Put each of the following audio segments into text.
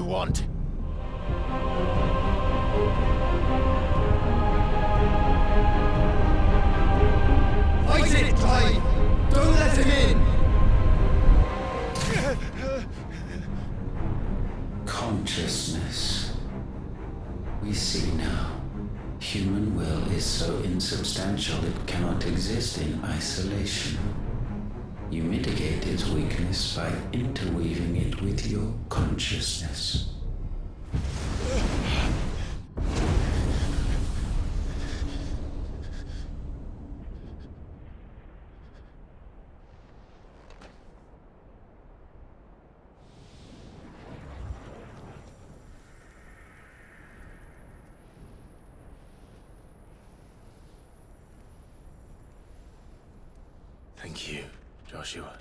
want. Fight it, Clive! Don't let him in! Consciousness. We see now. Human will is so insubstantial it cannot exist in isolation. You mitigate its weakness by interweaving it with your consciousness. Thank you, Joshua.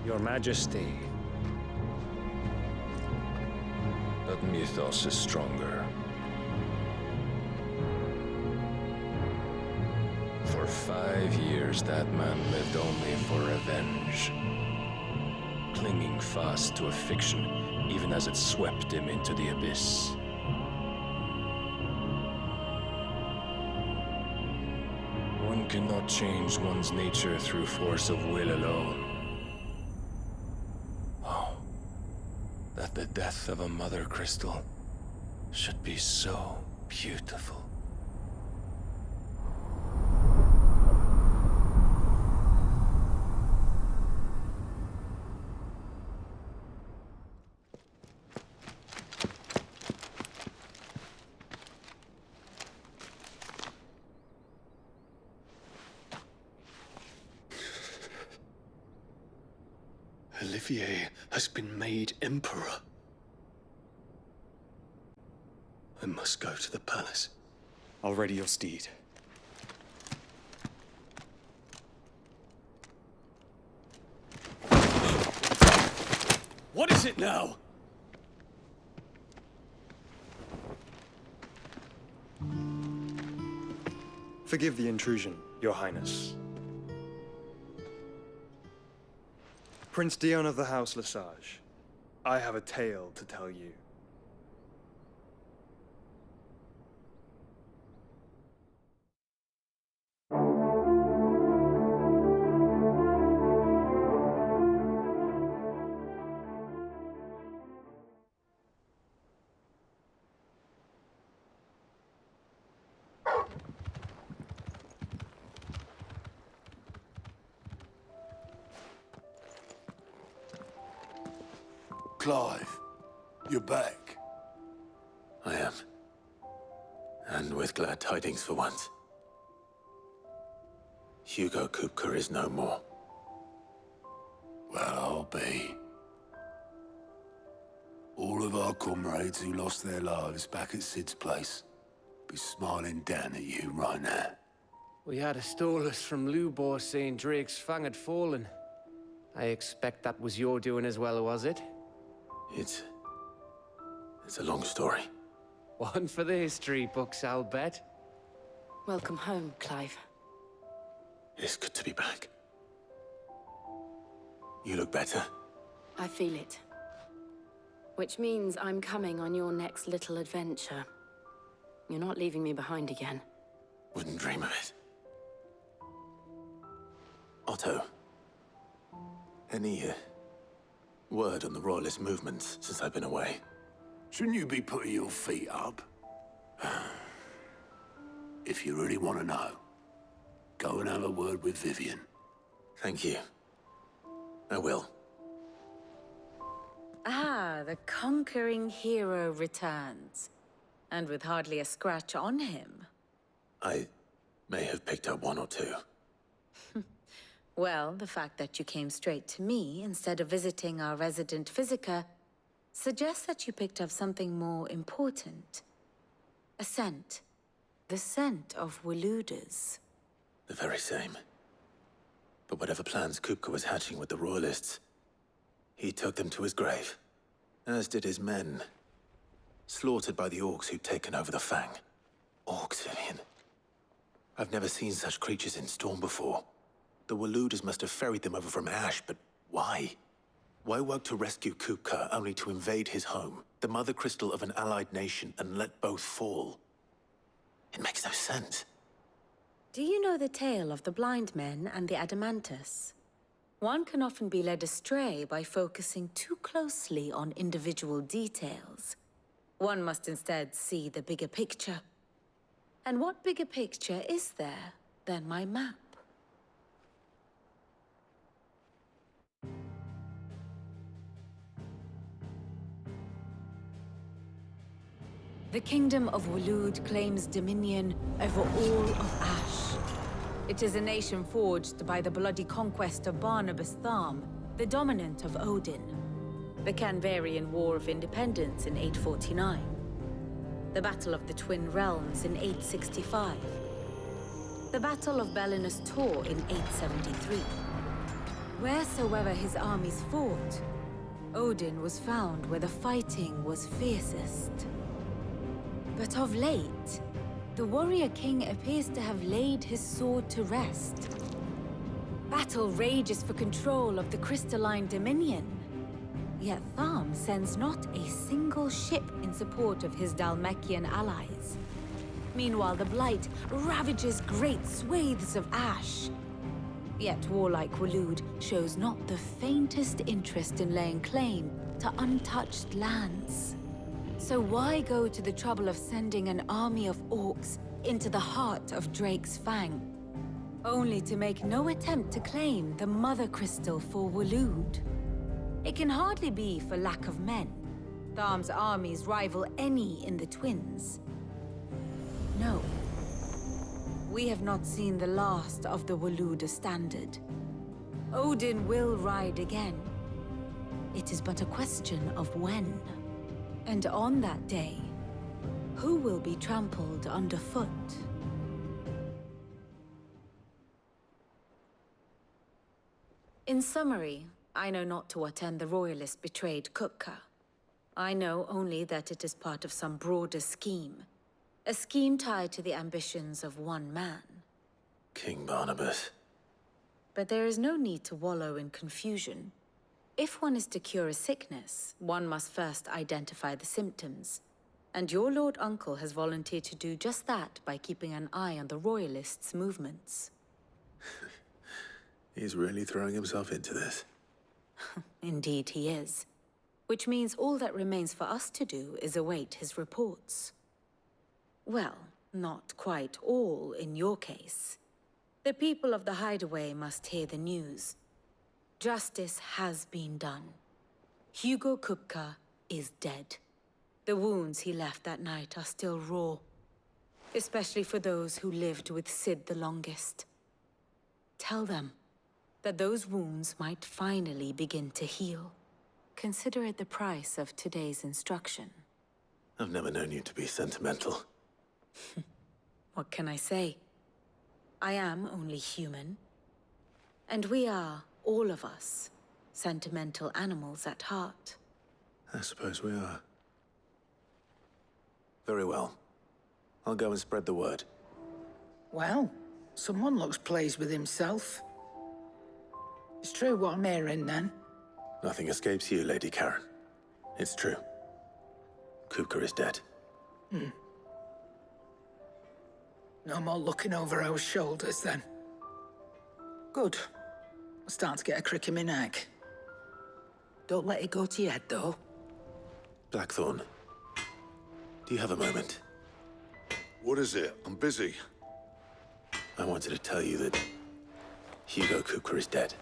Your Majesty. That mythos is stronger. For 5 years, that man lived only for revenge. Clinging fast to a fiction, even as it swept him into the abyss. One cannot change one's nature through force of will alone. Oh, that the death of a mother crystal should be so beautiful. Olivier has been made Emperor. I must go to the palace. I'll ready your steed. What is it now? Forgive the intrusion, Your Highness. Prince Dion of the House Lesage, I have a tale to tell you. Clive, you're back. I am. And with glad tidings for once. Hugo Kupka is no more. Well, I'll be. All of our comrades who lost their lives back at Sid's place be smiling down at you right now. We had a stolus from Lubor saying Drake's fang had fallen. I expect that was your doing as well, was it? It's a long story. One for the history books, I'll bet. Welcome home, Clive. It's good to be back. You look better. I feel it. Which means I'm coming on your next little adventure. You're not leaving me behind again. Wouldn't dream of it. Otto. Any word on the Royalist movements since I've been away? Shouldn't you be putting your feet up? If you really want to know, go and have a word with Vivian. Thank you. I will. Ah, the conquering hero returns. And with hardly a scratch on him. I may have picked up one or two. Well, the fact that you came straight to me instead of visiting our resident physiker suggests that you picked up something more important. A scent. The scent of Waludas. The very same. But whatever plans Kupka was hatching with the Royalists, he took them to his grave. As did his men. Slaughtered by the orcs who'd taken over the Fang. Orcs, Vivian. I've never seen such creatures in Storm before. The Waluders must have ferried them over from Ash, but why? Why work to rescue Kupka only to invade his home, the mother crystal of an allied nation, and let both fall? It makes no sense. Do you know the tale of the blind men and the Adamantus? One can often be led astray by focusing too closely on individual details. One must instead see the bigger picture. And what bigger picture is there than my map? The Kingdom of Waloed claims dominion over all of Ash. It is a nation forged by the bloody conquest of Barnabas Tharm, the dominant of Odin. The Canvarian War of Independence in 849. The Battle of the Twin Realms in 865. The Battle of Belinus Tor in 873. Wheresoever his armies fought, Odin was found where the fighting was fiercest. But of late, the warrior king appears to have laid his sword to rest. Battle rages for control of the crystalline dominion. Yet Tharm sends not a single ship in support of his Dhalmekian allies. Meanwhile, the Blight ravages great swathes of Ash. Yet warlike Waloed shows not the faintest interest in laying claim to untouched lands. So why go to the trouble of sending an army of orcs into the heart of Drake's Fang, only to make no attempt to claim the Mother Crystal for Waloed? It can hardly be for lack of men. Tharm's armies rival any in the Twins. No. We have not seen the last of the Walooder standard. Odin will ride again. It is but a question of when. And on that day, who will be trampled underfoot? In summary, I know not to what end the Royalists betrayed Kupka. I know only that it is part of some broader scheme. A scheme tied to the ambitions of one man. King Barnabas. But there is no need to wallow in confusion. If one is to cure a sickness, one must first identify the symptoms. And your Lord Uncle has volunteered to do just that by keeping an eye on the Royalists' movements. He's really throwing himself into this. Indeed he is. Which means all that remains for us to do is await his reports. Well, not quite all in your case. The people of the Hideaway must hear the news. Justice has been done. Hugo Kupka is dead. The wounds he left that night are still raw, especially for those who lived with Sid the longest. Tell them that those wounds might finally begin to heal. Consider it the price of today's instruction. I've never known you to be sentimental. What can I say? I am only human. And we are, all of us, sentimental animals at heart. I suppose we are. Very well. I'll go and spread the word. Well, someone looks pleased with himself. It's true what I'm hearing, then. Nothing escapes you, Lady Karen. It's true. Kupka is dead. No more looking over our shoulders, then. Good. I'm starting to get a crick in my neck. Don't let it go to your head, though. Blackthorn, do you have a moment? What is it? I'm busy. I wanted to tell you that Hugo Kupka is dead.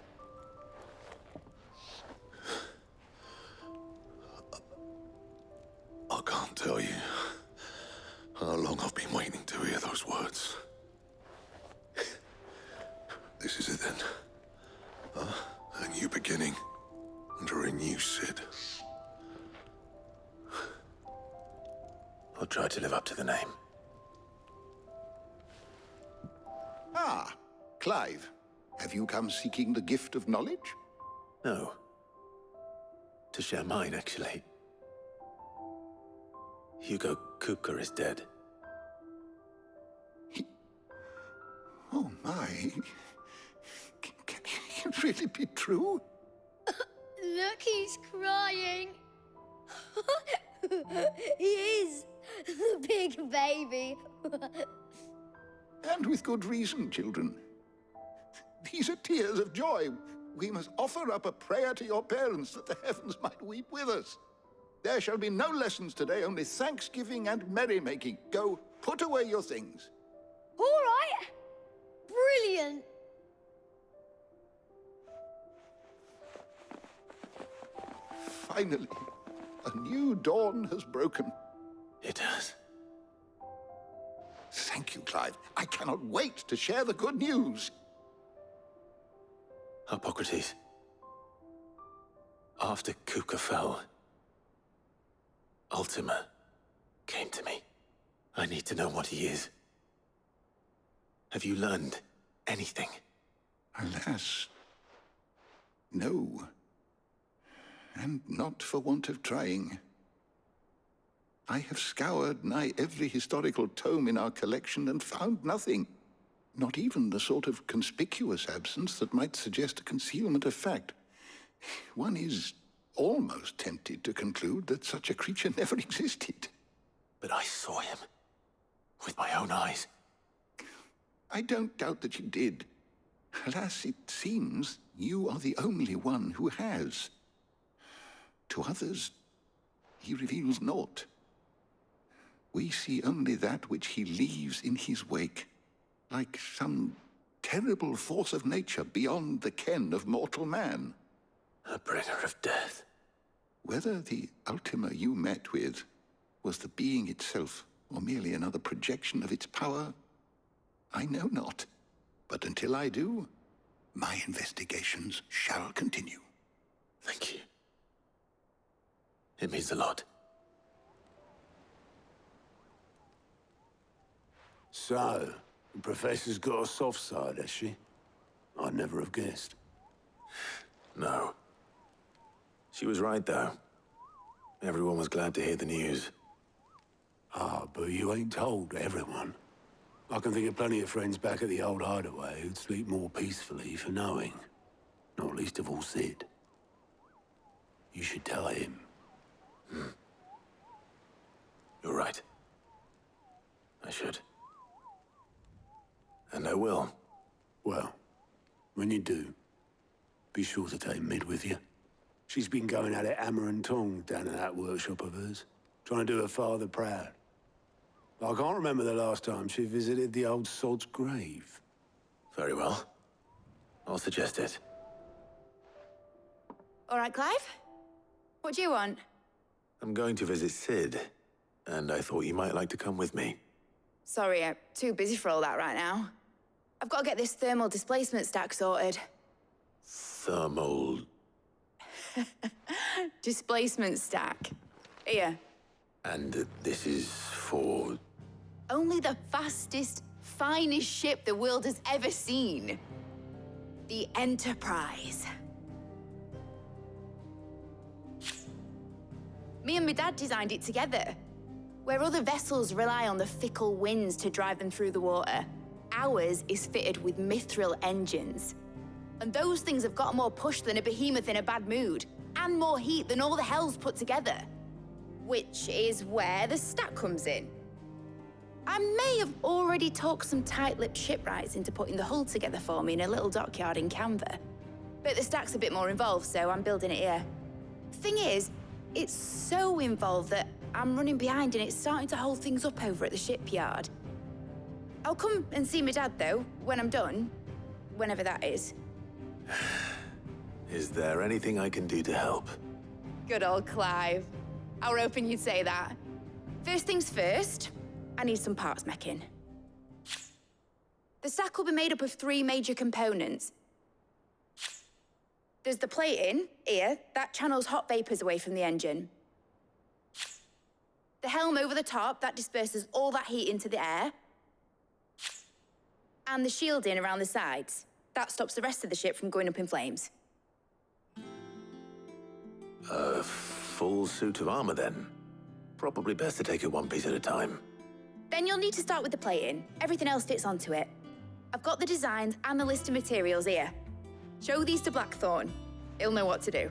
I can't tell you how long I've been waiting to hear those words. This is it then. A new beginning under a new Sid. I'll try to live up to the name. Ah, Clive. Have you come seeking the gift of knowledge? No. To share mine, actually. Hugo Kupka is dead. Oh, my. it really be true? Look, he's crying. He is. Big baby. And with good reason, children. These are tears of joy. We must offer up a prayer to your parents that the heavens might weep with us. There shall be no lessons today, only thanksgiving and merrymaking. Go, put away your things. All right. Brilliant. Finally, a new dawn has broken. It has. Thank you, Clive. I cannot wait to share the good news. Hippocrates. After Kupka fell, Ultima came to me. I need to know what he is. Have you learned anything? Alas, no. And not for want of trying. I have scoured nigh every historical tome in our collection and found nothing. Not even the sort of conspicuous absence that might suggest a concealment of fact. One is almost tempted to conclude that such a creature never existed. But I saw him. With my own eyes. I don't doubt that you did. Alas, it seems you are the only one who has. To others, he reveals naught. We see only that which he leaves in his wake, like some terrible force of nature beyond the ken of mortal man. A bringer of death. Whether the Ultima you met with was the being itself, or merely another projection of its power, I know not. But until I do, my investigations shall continue. Thank you. It means a lot. So, the Professor's got a soft side, has she? I'd never have guessed. No. She was right, though. Everyone was glad to hear the news. Ah, but you ain't told everyone. I can think of plenty of friends back at the old hideaway who'd sleep more peacefully for knowing. Not least of all Sid. You should tell him. You're right. I should. And I will. Well, when you do, be sure to take Mid with you. She's been going at it hammer and tongs down in that workshop of hers, trying to do her father proud. I can't remember the last time she visited the old sod's grave. Very well. I'll suggest it. All right, Clive? What do you want? I'm going to visit Sid, and I thought you might like to come with me. Sorry, I'm too busy for all that right now. I've got to get this thermal displacement stack sorted. Thermal... Displacement stack. Here. And this is for... Only the fastest, finest ship the world has ever seen. The Enterprise. Me and my dad designed it together. Where other vessels rely on the fickle winds to drive them through the water, ours is fitted with mithril engines. And those things have got more push than a behemoth in a bad mood, and more heat than all the hells put together. Which is where the stack comes in. I may have already talked some tight-lipped shipwrights into putting the hull together for me in a little dockyard in Canva. But the stack's a bit more involved, so I'm building it here. Thing is, it's so involved that I'm running behind and it's starting to hold things up over at the shipyard. I'll come and see my dad, though, when I'm done. Whenever that is. Is there anything I can do to help? Good old Clive. I were hoping you'd say that. First things first, I need some parts meching. The stack will be made up of 3 major components. There's the plating, here, that channels hot vapors away from the engine. The helm over the top, that disperses all that heat into the air. And the shielding around the sides. That stops the rest of the ship from going up in flames. A full suit of armor, then. Probably best to take it one piece at a time. Then you'll need to start with the plating. Everything else fits onto it. I've got the designs and the list of materials here. Show these to Blackthorn. He'll know what to do.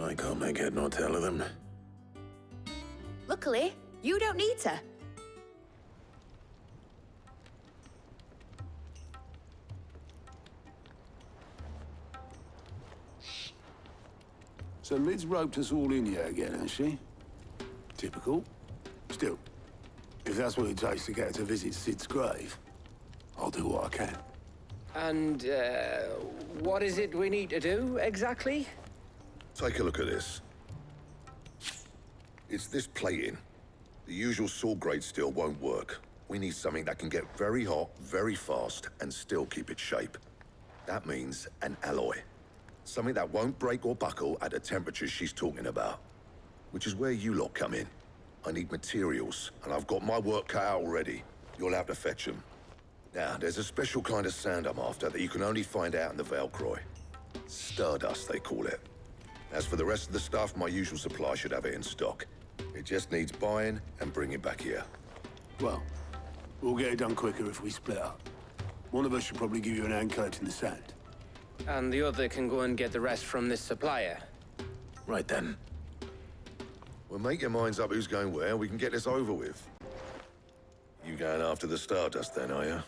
I can't make head nor tail of them. Luckily, you don't need to. So Lid's roped us all in here again, has she? Typical. Still, if that's what it takes to get her to visit Sid's grave, I'll do what I can. And, what is it we need to do, exactly? Take a look at this. It's this plating. The usual saw grade steel won't work. We need something that can get very hot, very fast, and still keep its shape. That means an alloy. Something that won't break or buckle at the temperatures she's talking about. Which is where you lot come in. I need materials, and I've got my work cut out already. You'll have to fetch them. Now, there's a special kind of sand I'm after that you can only find out in the Velcroy. Stardust, they call it. As for the rest of the stuff, my usual supply should have it in stock. It just needs buying and bringing back here. Well, we'll get it done quicker if we split up. One of us should probably give you an hand collecting the sand. And the other can go and get the rest from this supplier. Right then. Well, make your minds up who's going where, we can get this over with. You going after the Stardust then, are you?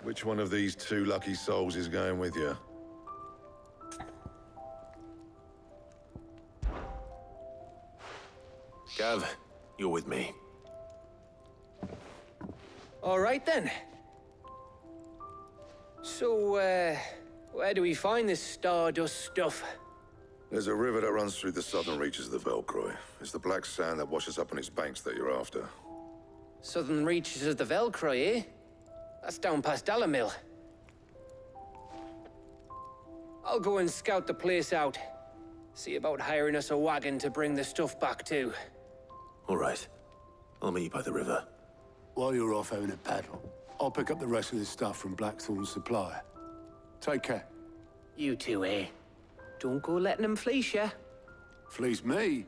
Which one of these two lucky souls is going with you? Gav, you're with me. All right, then. So, where do we find this Stardust stuff? There's a river that runs through the southern reaches of the Velcroy. It's the black sand that washes up on its banks that you're after. Southern reaches of the Velcroy, eh? That's down past Dalamil. I'll go and scout the place out. See about hiring us a wagon to bring the stuff back to. All right. I'll meet you by the river. While you're off having a paddle, I'll pick up the rest of the stuff from Blackthorn's supplier. Take care. You two, eh? Don't go letting him fleece ya. Fleece me?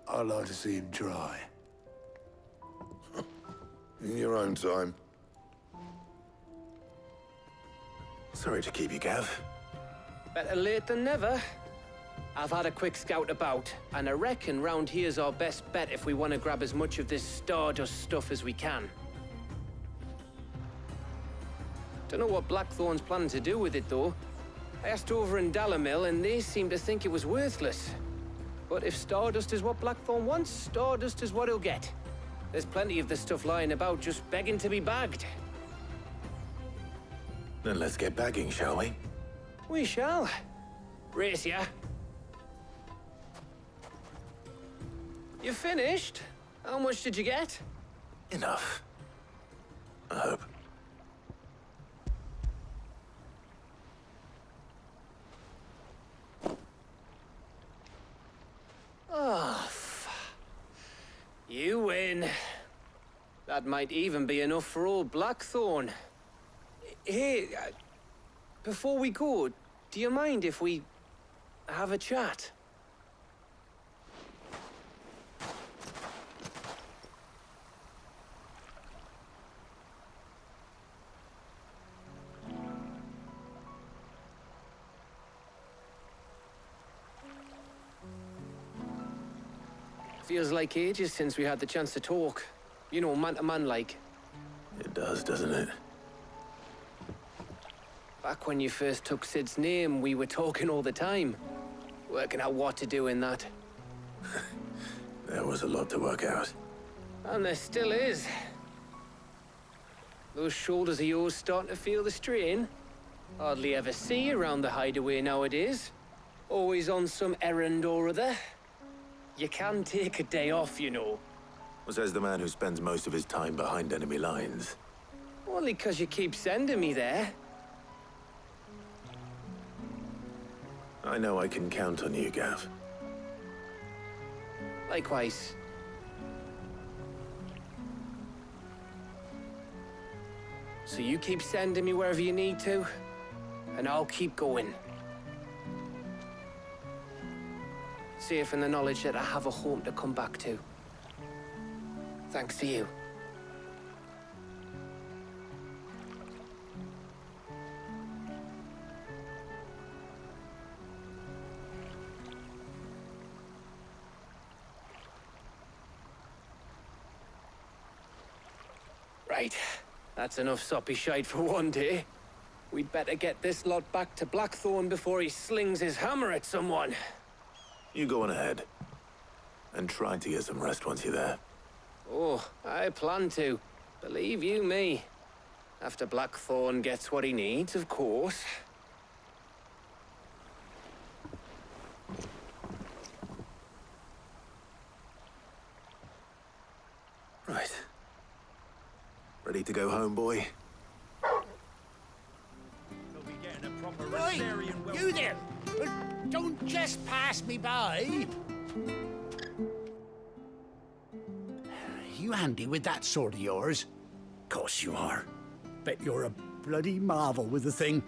I'd like to see him try. In your own time. Sorry to keep you, Gav. Better late than never. I've had a quick scout about, and I reckon round here's our best bet if we want to grab as much of this Stardust stuff as we can. Don't know what Blackthorn's planning to do with it, though. I asked over in Dalamil, and they seem to think it was worthless. But if Stardust is what Blackthorn wants, Stardust is what he'll get. There's plenty of the stuff lying about just begging to be bagged. Then let's get bagging, shall we? We shall. Race ya. You finished? How much did you get? Enough. I hope. Oh, you win. That might even be enough for old Blackthorn. Hey, before we go, do you mind if we have a chat? Feels like ages since we had the chance to talk. You know, man to man like. It does, doesn't it? Back when you first took Sid's name, we were talking all the time. Working out what to do in that. There was a lot to work out. And there still is. Those shoulders of yours starting to feel the strain. Hardly ever see you around the hideaway nowadays. Always on some errand or other. You can take a day off, you know. Says the man who spends most of his time behind enemy lines. Only 'cause you keep sending me there. I know I can count on you, Gav. Likewise. So you keep sending me wherever you need to, and I'll keep going. Safe in the knowledge that I have a home to come back to. Thanks to you. Right. That's enough soppy shite for one day. We'd better get this lot back to Blackthorn before he slings his hammer at someone. You go on ahead. And try to get some rest once you're there. Oh, I plan to. Believe you me. After Blackthorn gets what he needs, of course. Right. Ready to go home, boy? Right, you there! Don't just pass me by! You handy with that sword of yours? Course you are. Bet you're a bloody marvel with the thing.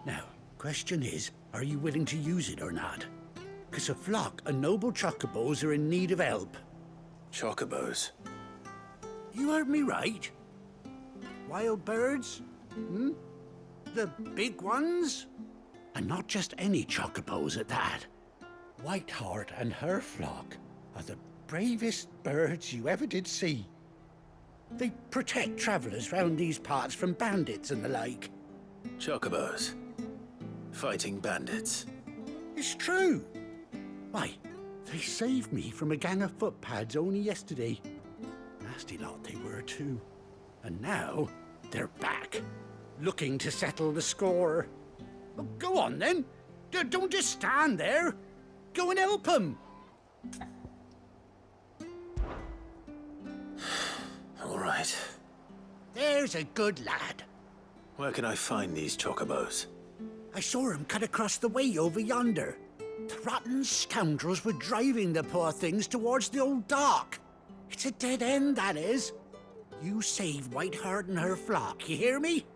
Now, question is, are you willing to use it or not? 'Cause a flock of noble chocobos are in need of help. Chocobos? You heard me right. Wild birds? Hmm? The big ones? And not just any chocobos at that. Whiteheart and her flock are the bravest birds you ever did see. They protect travellers round these parts from bandits and the like. Chocobos? Fighting bandits? It's true. Why, they saved me from a gang of footpads only yesterday. Nasty lot they were too. And now, they're back, looking to settle the score. Well, go on then. Don't just stand there. Go and help them. All right. There's a good lad. Where can I find these chocobos? I saw him cut across the way over yonder. The rotten scoundrels were driving the poor things towards the old dock. It's a dead end, that is. You save Whiteheart and her flock, you hear me?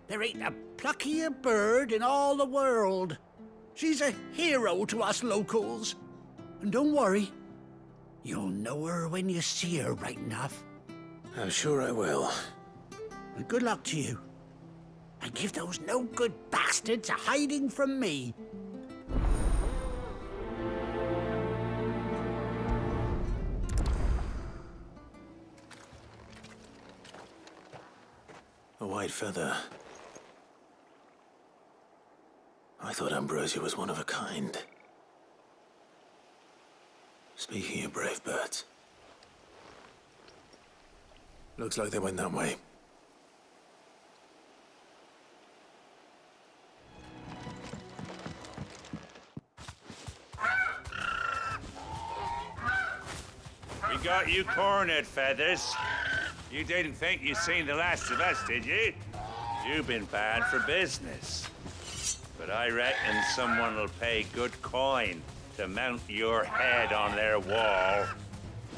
There ain't a pluckier bird in all the world. She's a hero to us locals. And don't worry, you'll know her when you see her right enough. I'm sure I will. And good luck to you. And give those no-good bastards a hiding from me. A white feather. I thought Ambrosia was one of a kind. Speaking of brave birds. Looks like they went that way. We got you cornered, Feathers. You didn't think you'd seen the last of us, did you? You've been bad for business. But I reckon someone will pay good coin to mount your head on their wall.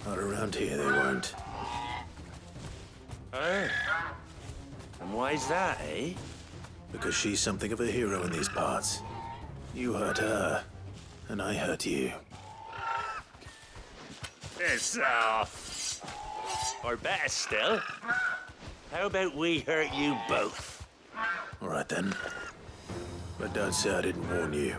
Not around here, they won't. Oh? And why's that, eh? Because she's something of a hero in these parts. You hurt her, and I hurt you. Piss off. Or better still, how about we hurt you both? All right then. But don't say I didn't warn you.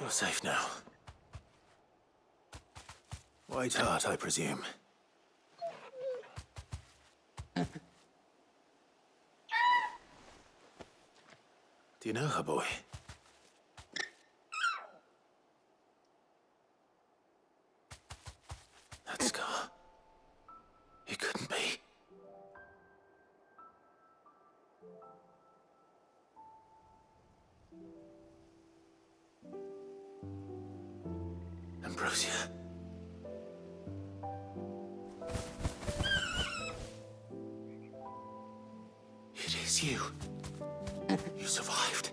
You're safe now. White Hart, I presume. Do you know her, boy? That scar. It couldn't be. Ambrosia. It is you. You survived.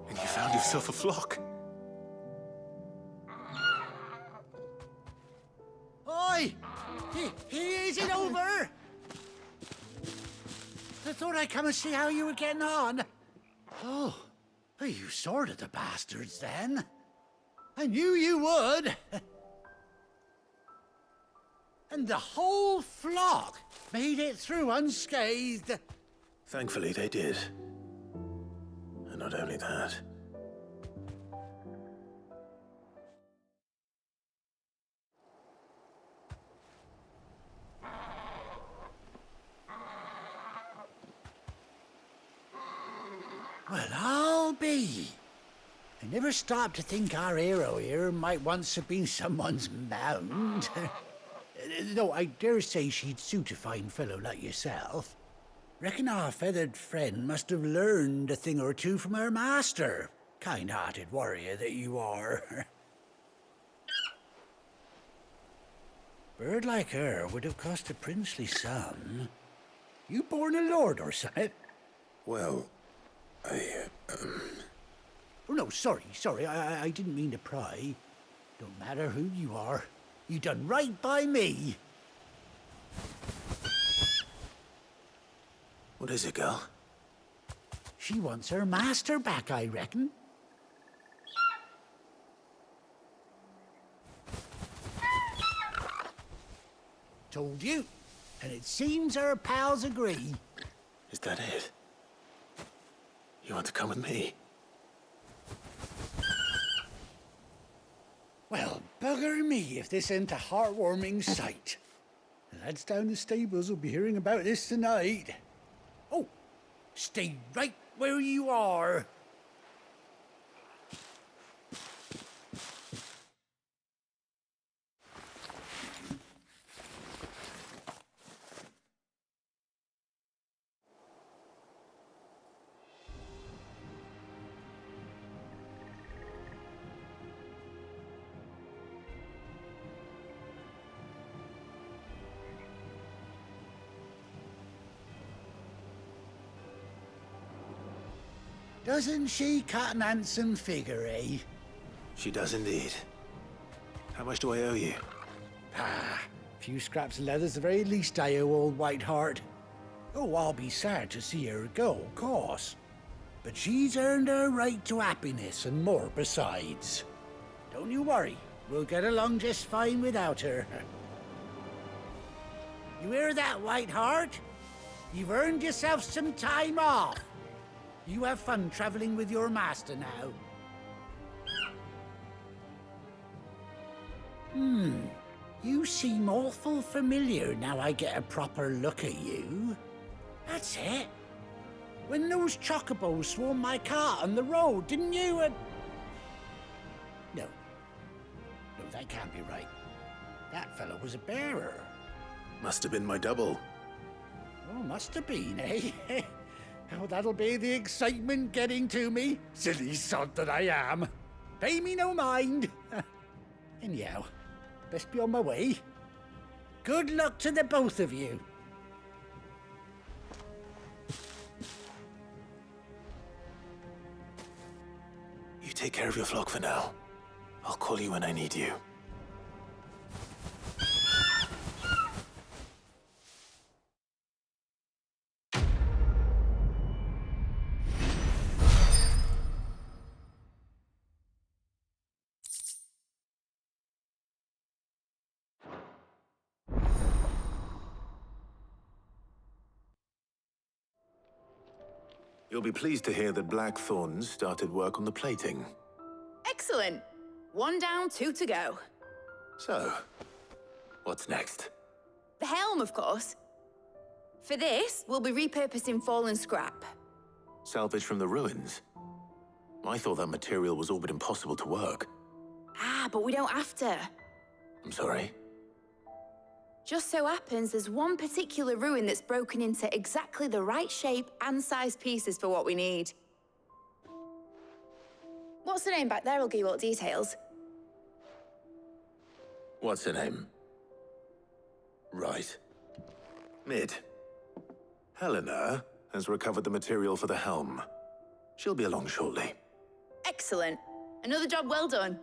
And you found yourself a flock. Oi! Is it over? I thought I'd come and see how you were getting on. Oh, well, you sorted the bastards then. I knew you would. And the whole flock made it through unscathed. Thankfully, they did. And not only that. Well, I'll be. I never stopped to think our hero here might once have been someone's mount. Though I dare say she'd suit a fine fellow like yourself. Reckon our feathered friend must have learned a thing or two from her master. Kind-hearted warrior that you are. Bird like her would have cost a princely sum. You born a lord or something? Well, Oh, no, sorry. I didn't mean to pry. Don't matter who you are. You done right by me. What is it, girl? She wants her master back, I reckon. Told you. And it seems her pals agree. Is that it? You want to come with me? Well, bugger me if this ain't a heartwarming sight. The lads down the stables will be hearing about this tonight. Oh, stay right where you are. Doesn't she cut an handsome figure, eh? She does indeed. How much do I owe you? Ah, a few scraps of leather's the very least I owe old White Hart. Oh, I'll be sad to see her go, of course. But she's earned her right to happiness and more besides. Don't you worry, we'll get along just fine without her. You hear that, White Hart? You've earned yourself some time off. You have fun traveling with your master now. You seem awful familiar now I get a proper look at you. That's it. When those chocobos swarmed my cart on the road, didn't you? No, that can't be right. That fellow was a bearer. Must have been my double. Oh, must have been, eh? Oh, that'll be the excitement getting to me. Silly sod that I am. Pay me no mind. Anyhow, best be on my way. Good luck to the both of you. You take care of your flock for now. I'll call you when I need you. You'll be pleased to hear that Blackthorn's started work on the plating. Excellent. 1 down, 2 to go. So, what's next? The helm, of course. For this, we'll be repurposing fallen scrap. Salvage from the ruins? I thought that material was all but impossible to work. Ah, but we don't have to. I'm sorry? Just so happens there's one particular ruin that's broken into exactly the right shape and size pieces for what we need. What's the name back there? I'll give you all details. What's her name? Right. Mid. Helena has recovered the material for the helm. She'll be along shortly. Excellent. Another job well done.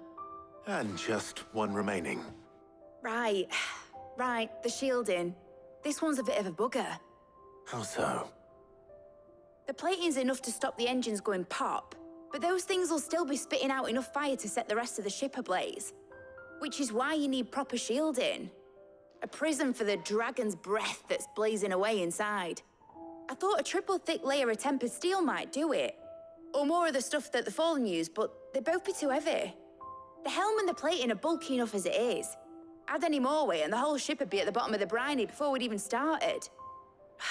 And just one remaining. Right. Right, the shielding. This one's a bit of a bugger. How so? The plating's enough to stop the engines going pop, but those things will still be spitting out enough fire to set the rest of the ship ablaze. Which is why you need proper shielding. A prison for the dragon's breath that's blazing away inside. I thought a triple thick layer of tempered steel might do it. Or more of the stuff that the Fallen use, but they'd both be too heavy. The helm and the plating are bulky enough as it is. Add any more weight and the whole ship would be at the bottom of the briny before we'd even started.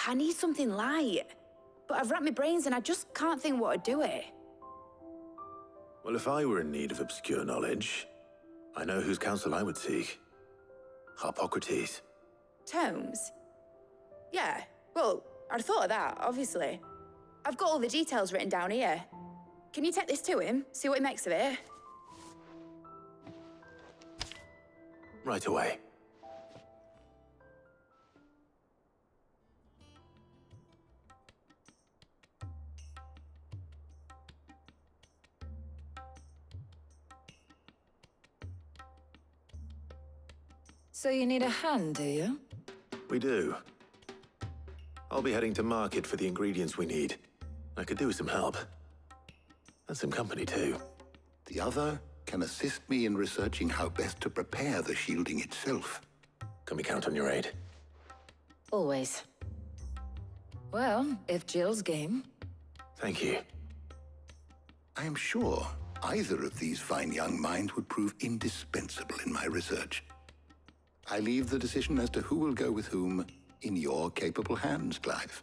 I need something light. But I've racked my brains and I just can't think what would do it. Well, if I were in need of obscure knowledge, I know whose counsel I would seek. Harpocrates. Tomes? Yeah, well, I'd thought of that, obviously. I've got all the details written down here. Can you take this to him, see what he makes of it? Right away. So you need a hand, do you? We do. I'll be heading to market for the ingredients we need. I could do with some help. And some company, too. The other can assist me in researching how best to prepare the shielding itself. Can we count on your aid? Always. Well, if Jill's game. Thank you. I am sure either of these fine young minds would prove indispensable in my research. I leave the decision as to who will go with whom in your capable hands, Clive.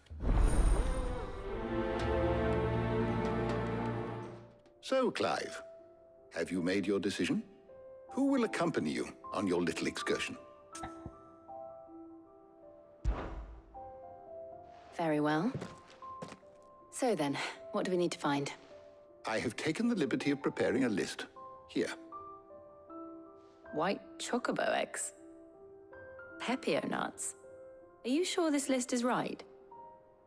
So, Clive, have you made your decision? Who will accompany you on your little excursion? Very well. So then, what do we need to find? I have taken the liberty of preparing a list. Here. White chocobo eggs? Pepio nuts? Are you sure this list is right?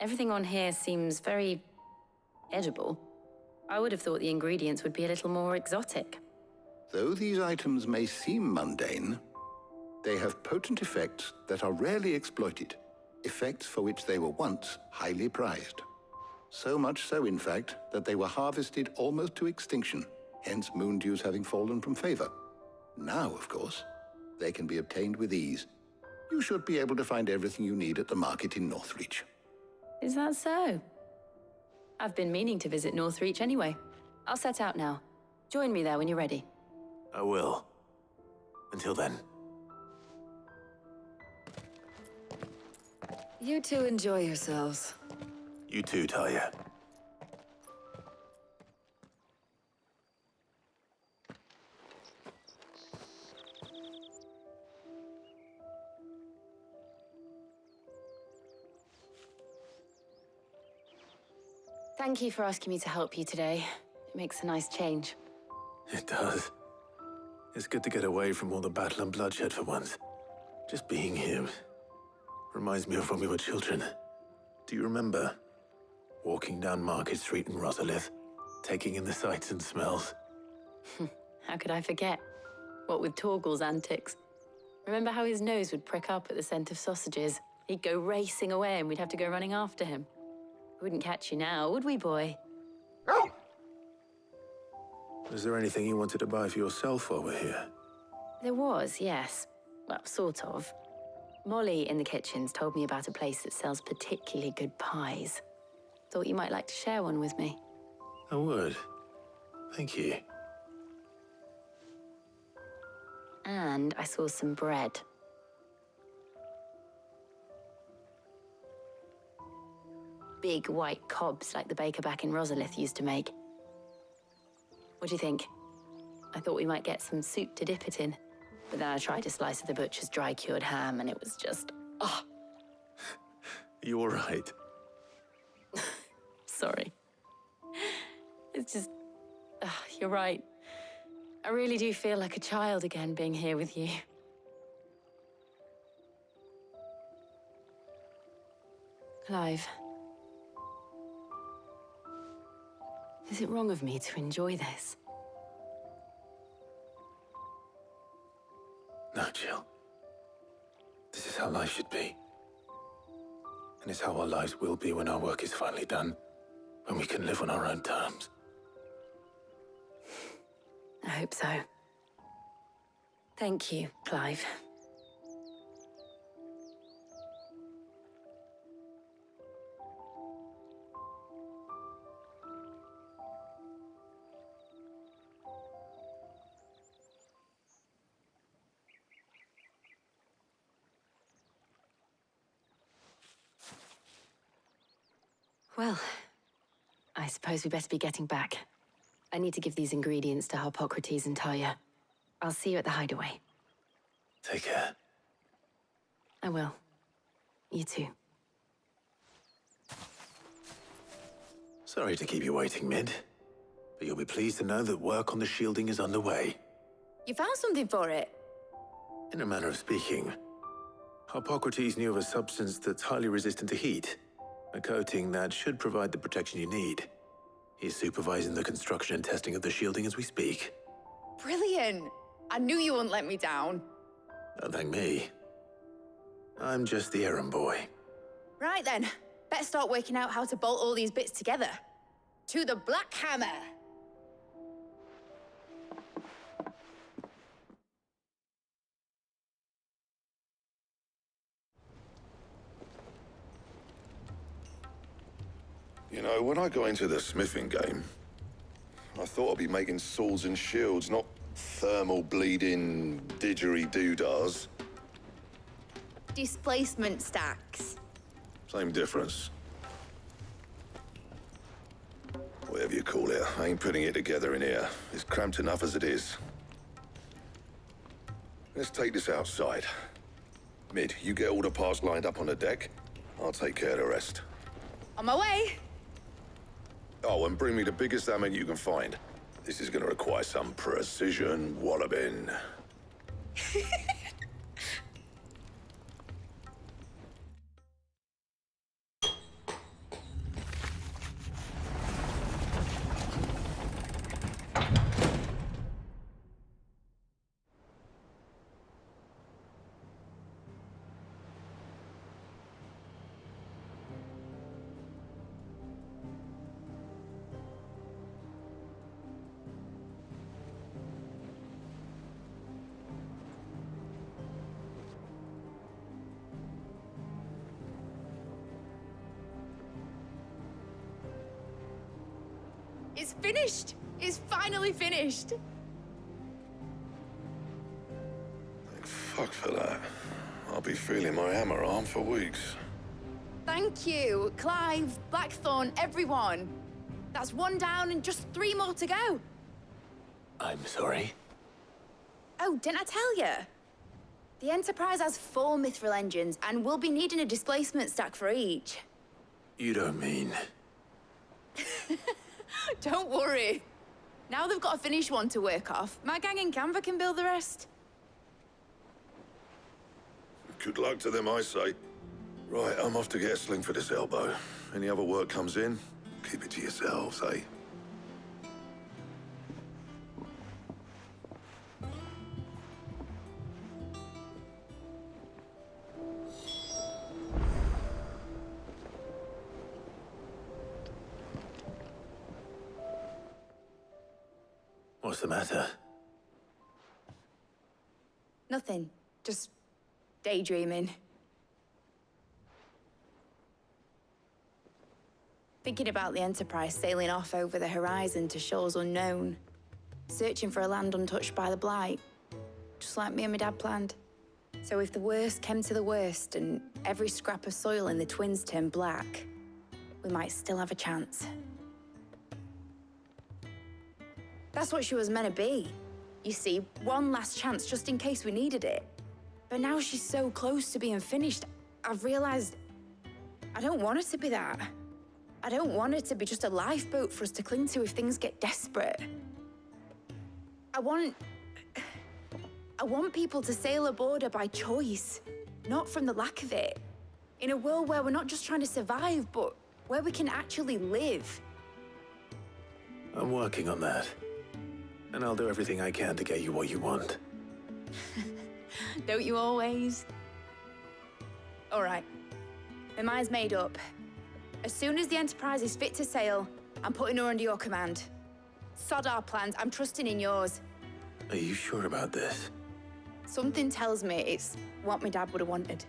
Everything on here seems very edible. I would have thought the ingredients would be a little more exotic. Though these items may seem mundane, they have potent effects that are rarely exploited, effects for which they were once highly prized. So much so, in fact, that they were harvested almost to extinction, hence moon dews having fallen from favor. Now, of course, they can be obtained with ease. You should be able to find everything you need at the market in Northreach. Is that so? I've been meaning to visit Northreach anyway. I'll set out now. Join me there when you're ready. I will. Until then. You two enjoy yourselves. You too, Talia. Thank you for asking me to help you today. It makes a nice change. It does. It's good to get away from all the battle and bloodshed for once. Just being here reminds me of when we were children. Do you remember? Walking down Market Street in Rosalith, taking in the sights and smells. How could I forget? What with Torgal's antics. Remember how his nose would prick up at the scent of sausages? He'd go racing away and we'd have to go running after him. We wouldn't catch you now, would we, boy? Is there anything you wanted to buy for yourself while we're here? There was, yes. Well, sort of. Molly in the kitchens told me about a place that sells particularly good pies. Thought you might like to share one with me. I would. Thank you. And I saw some bread. Big white cobs like the baker back in Rosalith used to make. What do you think? I thought we might get some soup to dip it in. But then I tried a slice of the butcher's dry-cured ham and it was just... oh, You all right? sorry. It's just... you're right. I really do feel like a child again being here with you. Clive. Is it wrong of me to enjoy this? No, Jill. This is how life should be. And it's how our lives will be when our work is finally done. When we can live on our own terms. I hope so. Thank you, Clive. Well, I suppose we better be getting back. I need to give these ingredients to Harpocrates and Talia. I'll see you at the hideaway. Take care. I will. You too. Sorry to keep you waiting, Mid. But you'll be pleased to know that work on the shielding is underway. You found something for it? In a manner of speaking, Harpocrates knew of a substance that's highly resistant to heat. A coating that should provide the protection you need. He's supervising the construction and testing of the shielding as we speak. Brilliant! I knew you wouldn't let me down. Don't thank me. I'm just the errand boy. Right then, better start working out how to bolt all these bits together. To the Black Hammer! You know, when I got into the smithing game, I thought I'd be making swords and shields, not thermal bleeding didgeridoo-dahs. Displacement stacks. Same difference. Whatever you call it, I ain't putting it together in here. It's cramped enough as it is. Let's take this outside. Mid, you get all the parts lined up on the deck. I'll take care of the rest. On my way! Oh, and bring me the biggest hammer you can find. This is gonna require some precision walloping. It's finished! It's finally finished! Thank fuck for that. I'll be feeling my hammer arm for weeks. Thank you, Clive, Blackthorn, everyone. That's one down and just 3 more to go. I'm sorry. Oh, didn't I tell you? The Enterprise has 4 mithril engines and we'll be needing a displacement stack for each. You don't mean... Don't worry. Now they've got a finished one to work off, my gang in Canva can build the rest. Good luck to them, I say. Right, I'm off to get a sling for this elbow. Any other work comes in, keep it to yourselves, eh? What's the matter? Nothing. Just daydreaming. Thinking about the Enterprise sailing off over the horizon to shores unknown, searching for a land untouched by the Blight, just like me and my dad planned. So if the worst came to the worst and every scrap of soil in the Twins turned black, we might still have a chance. That's what she was meant to be. You see, one last chance just in case we needed it. But now she's so close to being finished, I've realized I don't want it to be that. I don't want it to be just a lifeboat for us to cling to if things get desperate. I want people to sail aboard her by choice, not from the lack of it. In a world where we're not just trying to survive, but where we can actually live. I'm working on that. And I'll do everything I can to get you what you want. Don't you always? All right. My mind's made up. As soon as the Enterprise is fit to sail, I'm putting her under your command. Sod our plans, I'm trusting in yours. Are you sure about this? Something tells me it's what my dad would have wanted.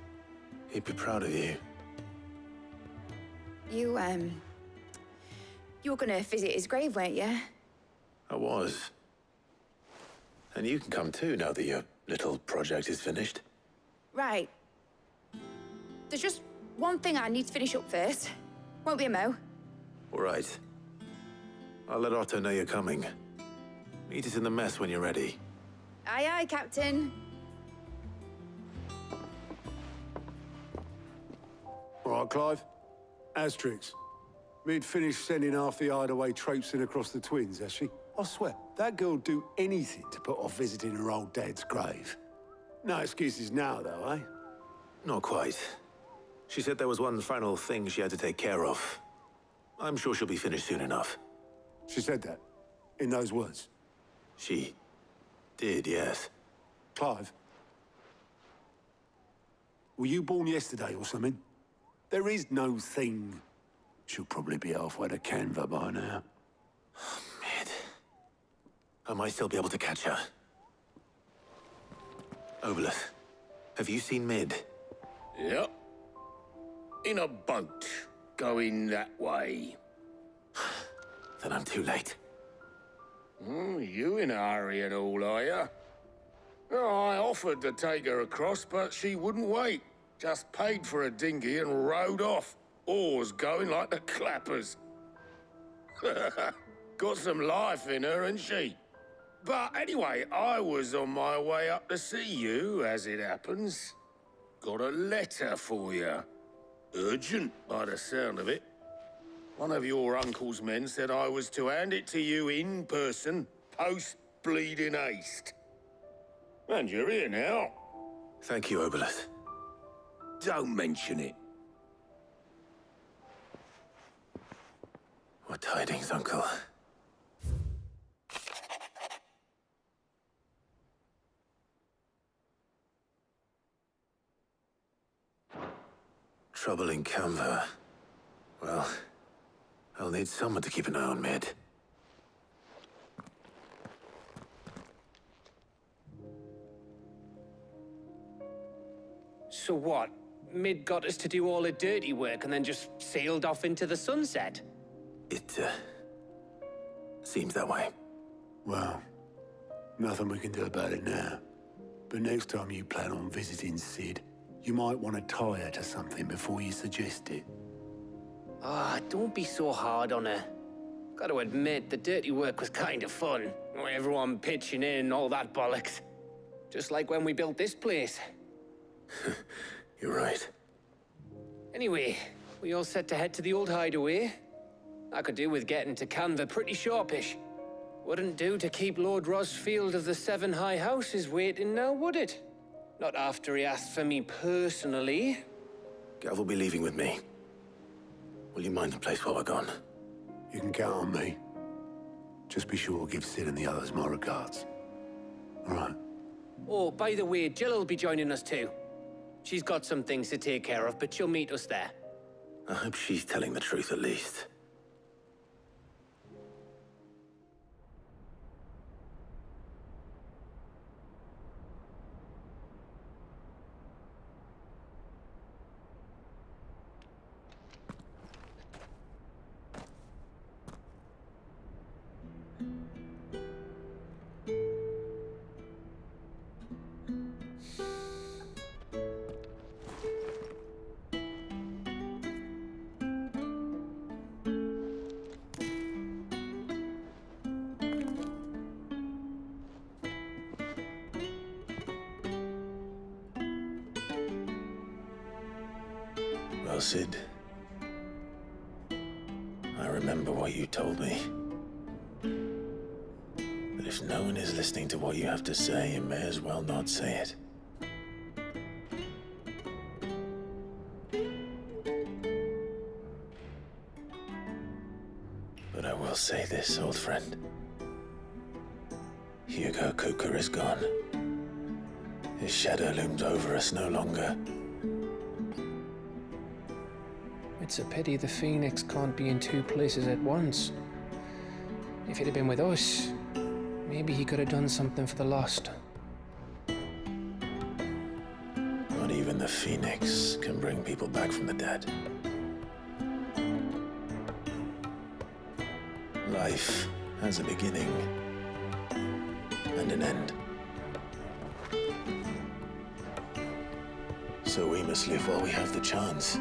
He'd be proud of you. You were gonna visit his grave, weren't you? I was. And you can come too, now that your little project is finished. Right. There's just one thing I need to finish up first. Won't be a mo. All right. I'll let Otto know you're coming. Meet us in the mess when you're ready. Aye, aye, Captain. All right, Clive. Asterix. We'd finished sending half the hideaway traipsing across the Twins, has she? I swear, that girl'd do anything to put off visiting her old dad's grave. No excuses now, though, eh? Not quite. She said there was one final thing she had to take care of. I'm sure she'll be finished soon enough. She said that? In those words? She did, yes. Clive? Were you born yesterday or something? There is no thing. She'll probably be halfway to Canva by now. Mid. I might still be able to catch her. Obolus, have you seen Mid? Yep. In a boat, going that way. Then I'm too late. You in a hurry and all, are you? Oh, I offered to take her across, but she wouldn't wait. Just paid for a dinghy and rowed off. Oars going like the clappers. Got some life in her, ain't she? But anyway, I was on my way up to see you, as it happens. Got a letter for you. Urgent, by the sound of it. One of your uncle's men said I was to hand it to you in person, post-bleeding haste. And you're here now. Thank you, Obolus. Don't mention it. What tidings, Uncle? Trouble in Canva. Well, I'll need someone to keep an eye on Mid. So what? Mid got us to do all the dirty work and then just sailed off into the sunset? It, seems that way. Well, nothing we can do about it now. But next time you plan on visiting Sid, you might want to tie her to something before you suggest it. Ah, don't be so hard on her. Gotta admit, the dirty work was kind of fun. Everyone pitching in and all that bollocks. Just like when we built this place. You're right. Anyway, we all set to head to the old hideaway. I could do with getting to Canva pretty sharpish. Wouldn't do to keep Lord Rosfield of the Seven High Houses waiting now, would it? Not after he asked for me personally. Gav will be leaving with me. Will you mind the place while we're gone? You can count on me. Just be sure to give Sid and the others my regards. All right. Oh, by the way, Jill will be joining us too. She's got some things to take care of, but she'll meet us there. I hope she's telling the truth at least. Well, Sid, I remember what you told me. But if no one is listening to what you have to say, you may as well not say it. But I will say this, old friend. Hugo Kuka is gone. His shadow looms over us no longer. It's a pity the Phoenix can't be in two places at once. If he'd have been with us, maybe he could have done something for the lost. Not even the Phoenix can bring people back from the dead. Life has a beginning and an end. So we must live while we have the chance.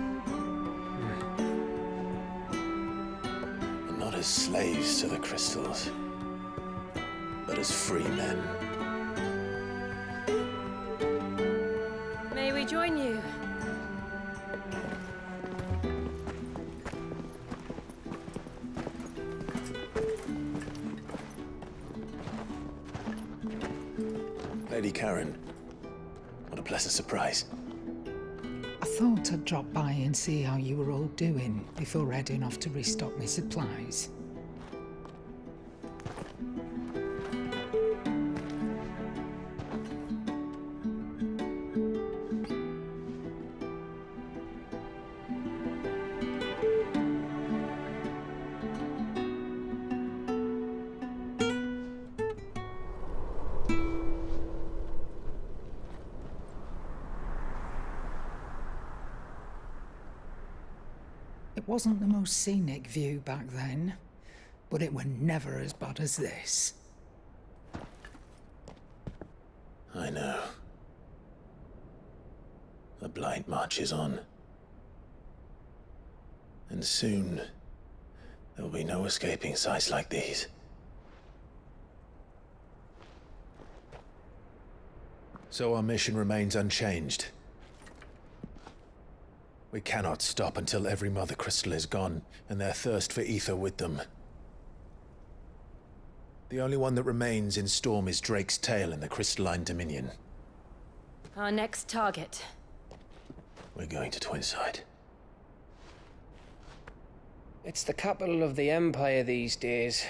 And not as slaves to the crystals, but as free men. May we join you? Lady Karen, what a pleasant surprise. I thought I'd drop by and see how you were all doing before heading off to restock my supplies. It wasn't the most scenic view back then, but it were never as bad as this. I know. The blight marches on. And soon, there will be no escaping sights like these. So our mission remains unchanged. We cannot stop until every Mother Crystal is gone, and their thirst for ether with them. The only one that remains in Storm is Drake's tail in the Crystalline Dominion. Our next target. We're going to Twinside. It's the capital of the Empire these days.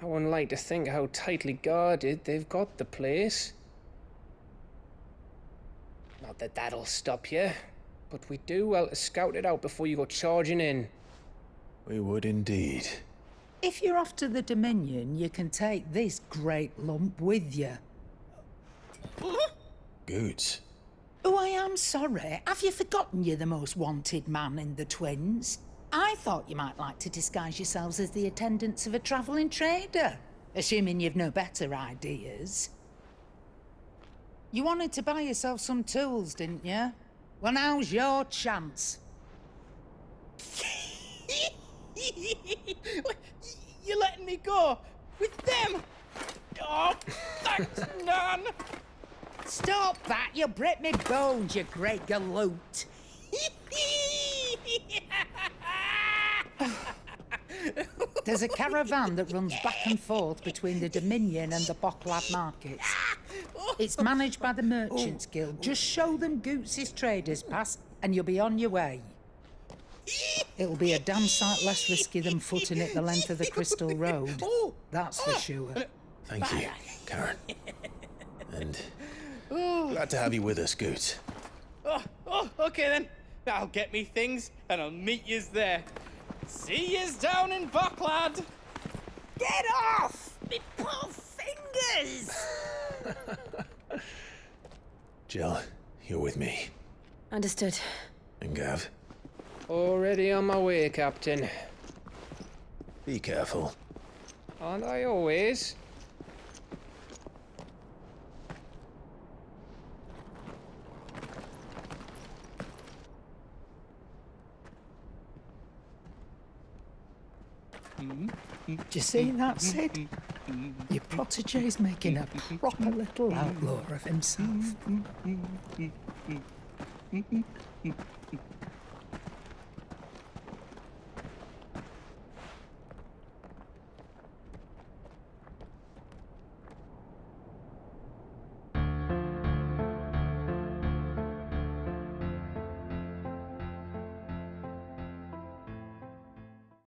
I wouldn't like to think how tightly guarded they've got the place. Not that that'll stop you, but we do well to scout it out before you go charging in. We would indeed. If you're off to the Dominion, you can take this great lump with you. Goods. Oh, I am sorry. Have you forgotten you're the most wanted man in the Twins? I thought you might like to disguise yourselves as the attendants of a travelling trader, assuming you've no better ideas. You wanted to buy yourself some tools, didn't you? Well, now's your chance. You're letting me go with them? Oh, thanks, Nan. Stop that! You'll break me bones, you great galoot. There's a caravan that runs back and forth between the Dominion and the Bocklad markets. It's managed by the Merchants Guild. Just show them Goots' traders pass and you'll be on your way. It'll be a damn sight less risky than footing it the length of the Crystal Road. That's for sure. Thank you, Karen. And glad to have you with us, Goots. Okay then. I'll get me things and I'll meet yous there. See yous down in Bocklad. Get off! Me poor fingers! Jill, you're with me. Understood. And Gav? Already on my way, Captain. Be careful. Aren't I always? Do you see that, Sid? Your protege's making a proper little outlaw of himself.